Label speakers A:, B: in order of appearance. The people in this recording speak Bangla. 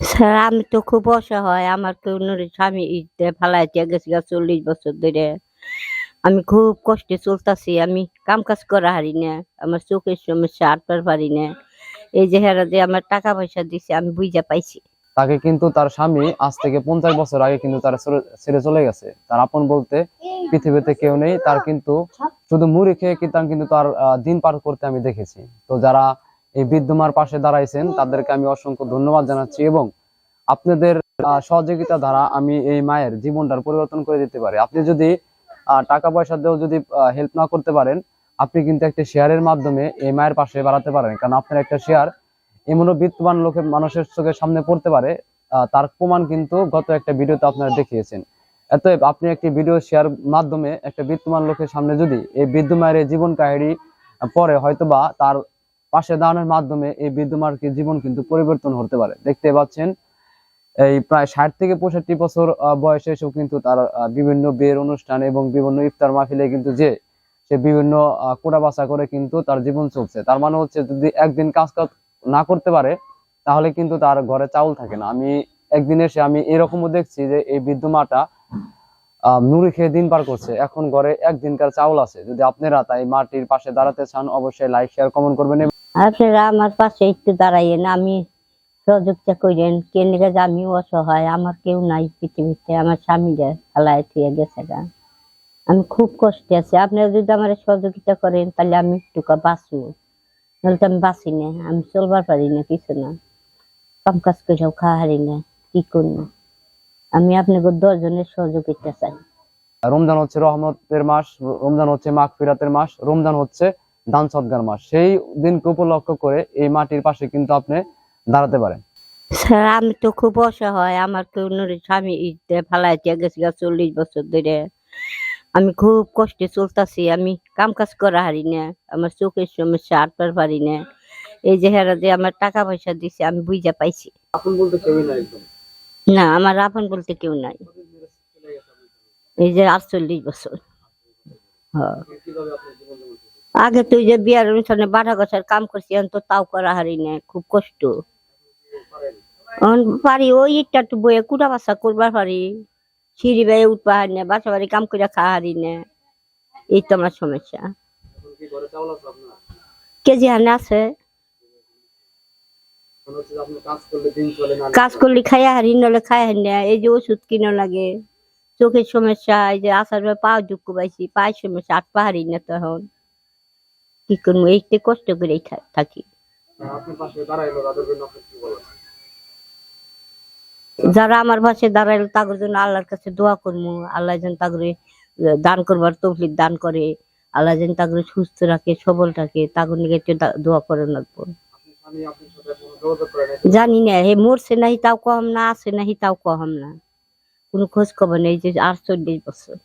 A: স্যার আমি তো খুব অসহায়। আমার তো স্বামী ফালায় দিয়া গেছে গা ৪০ বছর ধরে। আমি খুব কষ্টে চলতাছি। আমি কাম-কাজ করা হারি না। আমার চোখের সমস্যা, হাঁটবার পারি না। এই যে হেরা যে আমার টাকা পয়সা দিছে আমি বুইঝা পাইছি।
B: তাকে কিন্তু তার স্বামী আজ থেকে 50 বছর আগে কিন্তু তার ছেড়ে চলে গেছে। তার আপন বলতে পৃথিবীতে কেউ নেই। তার কিন্তু শুধু মুড়ি খেয়ে কিন্তু তার দিন পার করতে আমি দেখেছি। তো যারা এই বৃদ্ধমার পাশে দাঁড়াইছেন তাদেরকে আমি অসংখ্য ধন্যবাদ জানাচ্ছি এবং আপনাদের সহযোগিতা দ্বারা আমি এই মায়ের জীবনটার পরিবর্তন করে দিতে পারি। আপনি যদি টাকা পয়সা দিয়েও যদি হেল্প না করতে পারেন, আপনি কিন্তু একটা শেয়ারের মাধ্যমে এই মায়ের পাশে বাড়াতে পারেন। কারণ আপনার একটা শেয়ার এমনও বিত্তবান লোকের মানুষের চোখের সামনে পড়তে পারে, তার প্রমাণ কিন্তু গত একটা ভিডিওতে আপনারা দেখিয়েছেন। অতএব আপনি একটি ভিডিও শেয়ার মাধ্যমে একটা বিত্তবান লোকের সামনে যদি এই বৃদ্ধ মায়ের জীবন কাহিনী পরে হয়তোবা তার পাশে দাঁড়ানোর মাধ্যমে এই বৃদ্ধ মার জীবন কিন্তু পরিবর্তন হতে পারে। দেখতে পাচ্ছেন এই প্রায় 60 থেকে 65 বছর বয়সে এসেও কিন্তু তার বিভিন্ন বিয়ের অনুষ্ঠান এবং বিভিন্ন ইফতার মাহফিলে কিন্তু সে বিভিন্ন কোটা বাছা করে কিন্তু তার জীবন চলছে। তার মানে হচ্ছে যদি একদিন কাজ না করতে পারে তাহলে কিন্তু তার ঘরে চাউল থাকে না। আমি একদিন এসে আমি এরকমও দেখছি যে এই বৃদ্ধ মাটা মুড়ি খেয়ে দিন পার করছে, এখন ঘরে একদিনকার চাউল আছে। যদি আপনারা তাই মাটির পাশে দাঁড়াতে চান অবশ্যই লাইক শেয়ার কমেন্ট করবেন।
A: আপনারা আমার পাশে একটু দাঁড়াইয়েন। আমি সহযোগিতা কইরেন। কেন লিগা যে আমিও অসহায়। আমার কেউ নাই পৃথিবীতে। আমার স্বামীরে ফালায় থুইয়া গেছে গা। আমি খুব কষ্টে আছি। আপনারা যদি আমার সহযোগিতা করেন তাহলে আমি একটুকা বাঁচবো। নাহলে তো আমি বাঁচি না। আমি চলবার পারি না, কিছু না। কাম-কাজ কইরাও খাওয়া হারি না। কি করবো? আমি আপনাকে 10 জনের সহযোগিতা চাই।
B: রমজান হচ্ছে রহমতের মাস, রমজান হচ্ছে মাগফিরাতের মাস, রমজান হচ্ছে দান সদকার মাস। সেই দিনকে উপলক্ষ করে এই মাটির পাশে কিন্তু আপনি দাঁড়াতে পারেন।
A: স্যার আমি তো খুব অসহায়। আমার তো স্বামী ফালায় দিয়া গেছে গা ৪০ বছর ধরে। আমি খুব কষ্টে চলতাছি। আমি কাম-কাজ করা হারি না। আমার চোখের সমস্যা, হাঁটবার পারি না। এই যে হেরা যে আমার টাকা পয়সা দিছে আমি বুইঝা পাইছি।
B: আপন বলতে কেউই নাই একদম।
A: না, আমার আপন বলতে কেউ নাই। এই যে ৪৮ বছর। হ্যাঁ।
B: কিভাবে আপনার জীবন যাপন করতেছেন?
A: আগে তো ওই যে বিয়ার অনুষ্ঠানে বাটা ঘষার কাম করছি, এখন তো তাও করা হারি না। খুব কষ্ট। এখন পারি ওই ইটটা একটু বয়ে কুটা বাসা করবার পারি। সিঁড়ি বেয়ে উঠবা হারি না, বাসা বাড়ি কাম করে খাওয়া হারি না। এই তো আমার সমস্যা।
B: এখন কি ঘরে চাউল আছে আপনার?
A: কেজি হানে আছে।
B: মনে হচ্ছে যে আপনি কাজ করলে দিন চলে না।
A: কাজ করলে খাইয়া হারি, নলে খাইয়া হারি না। এই যে ওষুধ কিনা লাগে, চোখের সমস্যা। এই যে আসার পর পা দুঃখ পাইছি, পায়ের সমস্যা, হাঁটপা হারি না। তখন কি করবো? এইতে কষ্ট করেই থাকি।
B: আপনার পাশে দাঁড়াইলো তাদের জন্য আপনি কি বলেন?
A: যারা আমার পাশে দাঁড়াইল তাদের জন্য আল্লাহর কাছে দোয়া করবো। আল্লাহ যেন তাগরে দান করবার তৌফিক দান করে। আল্লাহ যেন তাগরে সুস্থ রাখে, সবল রাখে। তাগর নিকে একটু দোয়া করে রাখবো। জানি না হে মরছে নাহি তাও কম না, আছে নাহি তাও কম না। কোনো খোঁজ খবর নেই। যে ৪৮ বছর।